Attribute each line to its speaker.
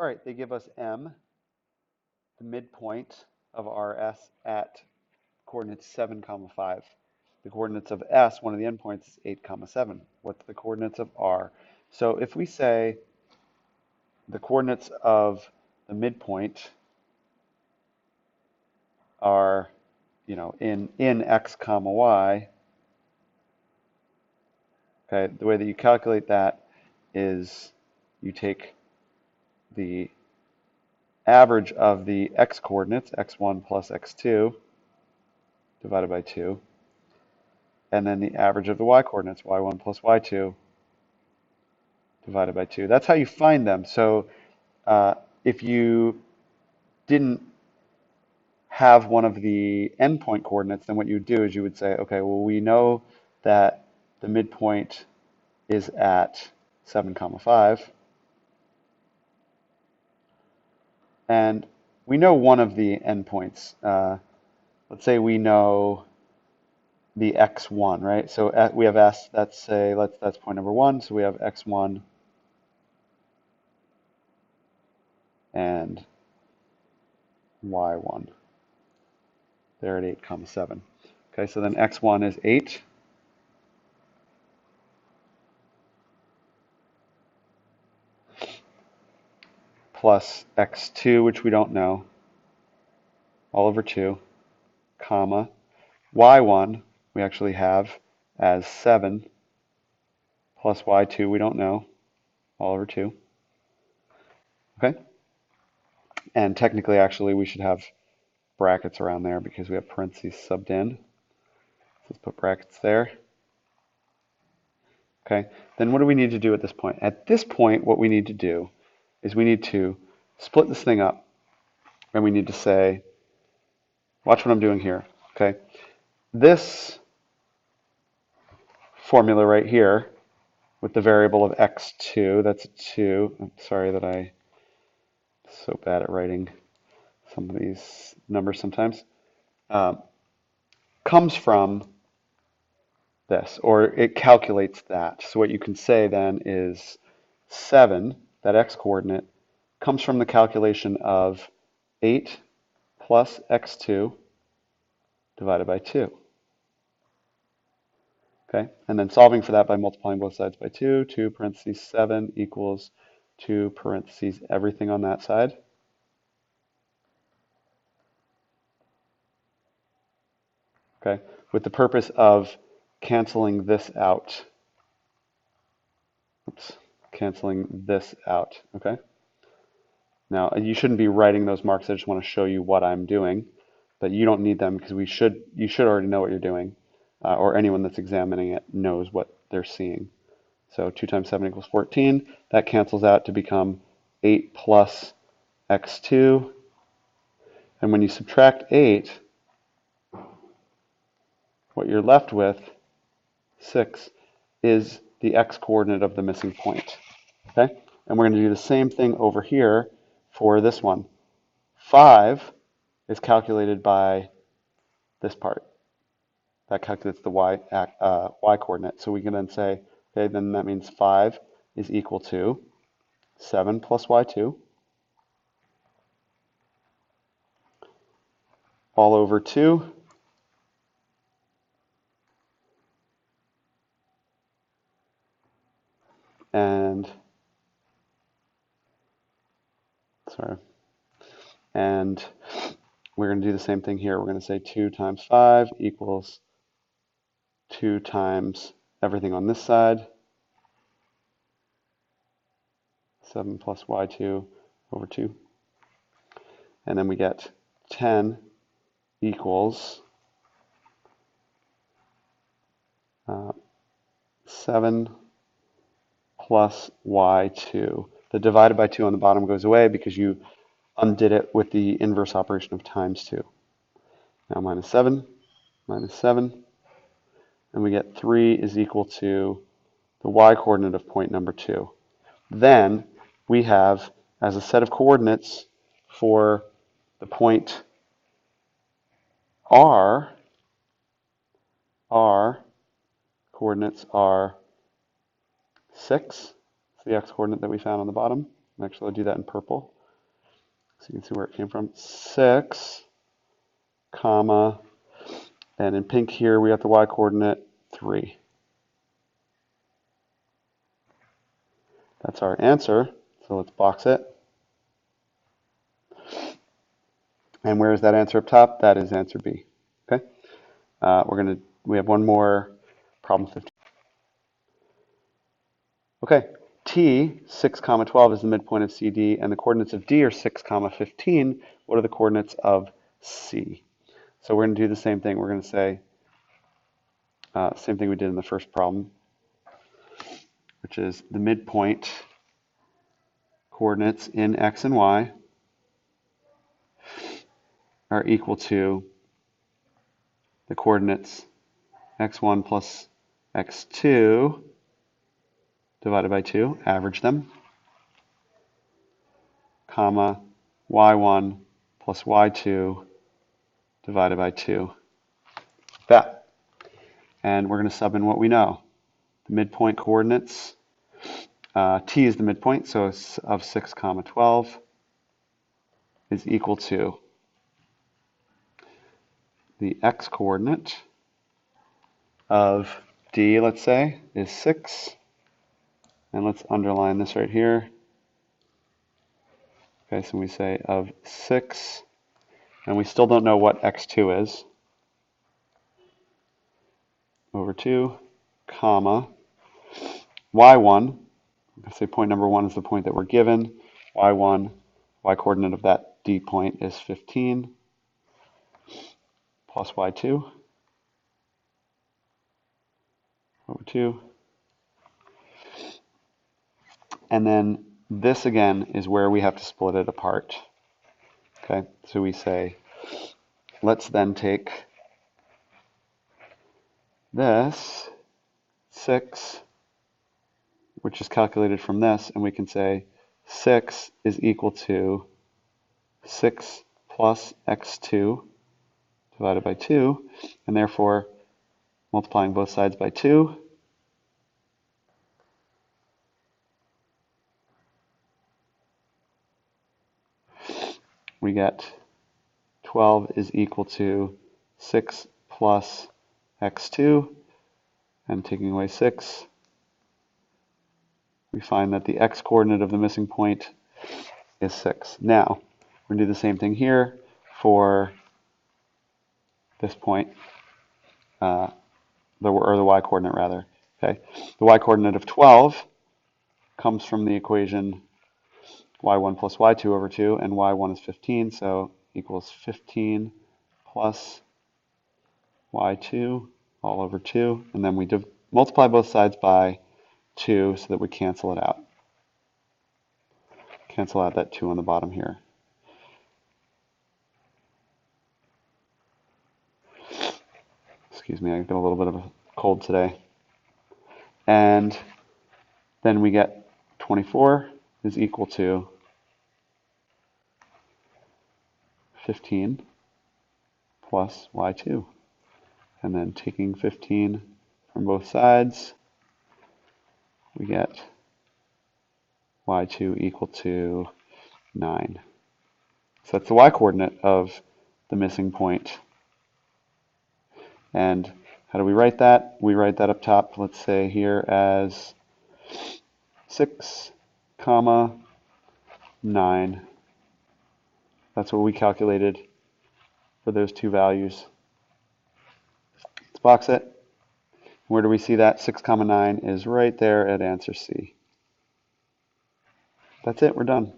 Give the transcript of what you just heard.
Speaker 1: all right, they give us M, the midpoint of our S at coordinates 7, comma 5. The coordinates of S, one of the endpoints, is 8, comma 7. What's the coordinates of R? So if we say the coordinates of the midpoint are, in X, comma Y, okay, the way that you calculate that is you take the average of the X coordinates, X1 plus X2, divided by 2, and then the average of the Y coordinates, Y1 plus Y2, divided by 2. That's how you find them. So if you didn't have one of the endpoint coordinates, then what you would do is you would say, okay, well, we know that the midpoint is at 7, comma 5. And we know one of the endpoints. Let's say we know the x1, right? So we have S, that's point number 1. So we have x1 and y1. They're at 8, comma 7. Okay, so then x1 is 8. Plus x2, which we don't know, all over 2, comma, y1 we actually have as 7, plus y2 we don't know, all over 2. Okay? And technically, actually, we should have brackets around there because we have parentheses subbed in. Let's put brackets there. Okay, then what do we need to do at this point? At this point, what we need to do is we need to split this thing up, and we need to say, watch what I'm doing here, okay? This formula right here with the variable of x2, that's a 2. I'm sorry that I'm so bad at writing some of these numbers sometimes. Comes from this, or it calculates that. So what you can say then is 7, that x coordinate, comes from the calculation of 8 plus x2 divided by 2. Okay, and then solving for that by multiplying both sides by 2, 2 parentheses 7 equals 2 parentheses everything on that side. Okay, with the purpose of canceling this out. Oops, canceling this out, okay? Now, you shouldn't be writing those marks. I just want to show you what I'm doing, but you don't need them because you should already know what you're doing, or anyone that's examining it knows what they're seeing. So 2 times 7 equals 14. That cancels out to become 8 plus x2. And when you subtract 8, what you're left with, 6, is the x coordinate of the missing point. Okay? And we're going to do the same thing over here for this one. 5 is calculated by this part. That calculates the y coordinate. So we can then say, okay, then that means 5 is equal to 7 plus y2 all over 2 and we're going to do the same thing here. We're going to say 2 times 5 equals 2 times everything on this side, 7 plus y2 over 2. And then we get 10 equals 7 plus y2. The divided by 2 on the bottom goes away because you undid it with the inverse operation of times 2. Now minus 7, and we get 3 is equal to the y coordinate of point number 2. Then we have, as a set of coordinates for the point R coordinates are 6, it's the x coordinate that we found on the bottom, Actually, I'll do that in purple so you can see where it came from. 6, comma, and in pink here we have the y coordinate 3. That's our answer, so let's box it. And where is that answer up top? That is answer B. Okay. We have one more, problem 15. Okay, T, 6, comma 12 is the midpoint of CD, and the coordinates of D are 6, comma 15. What are the coordinates of C? So we're going to do the same thing. We're going to say, same thing we did in the first problem, which is the midpoint coordinates in X and Y are equal to the coordinates x1 plus x2 divided by 2, average them, comma, y1 plus y2 divided by 2. That. And we're going to sub in what we know. The midpoint coordinates, t is the midpoint, so it's of 6, comma 12 is equal to the x coordinate of d, let's say, is 6. And let's underline this right here. Okay, so we say of 6, and we still don't know what x2 is, over 2, comma, y1, let's say point number 1 is the point that we're given, y1, y coordinate of that D point is 15, plus y2, over 2. And then this again is where we have to split it apart. Okay, so we say, let's then take this 6, which is calculated from this, and we can say 6 is equal to 6 plus x2 divided by 2, and therefore multiplying both sides by 2, we get 12 is equal to 6 plus x2, and taking away 6, we find that the x coordinate of the missing point is 6. Now, we're going to do the same thing here for this point, or the y coordinate rather. Okay, the y coordinate of 12 comes from the equation y1 plus y2 over 2, and y1 is 15, so equals 15 plus y2 all over 2, and then we multiply both sides by 2 so that we cancel it out. Cancel out that 2 on the bottom here. Excuse me, I've got a little bit of a cold today. And then we get 24 is equal to 15 plus y2. And then taking 15 from both sides, we get y2 equal to 9. So that's the y coordinate of the missing point. And how do we write that? We write that up top, let's say here as 6, comma 9. That's what we calculated for those two values. Let's box it. Where do we see that? 6, comma 9 is right there at answer C. That's it, we're done.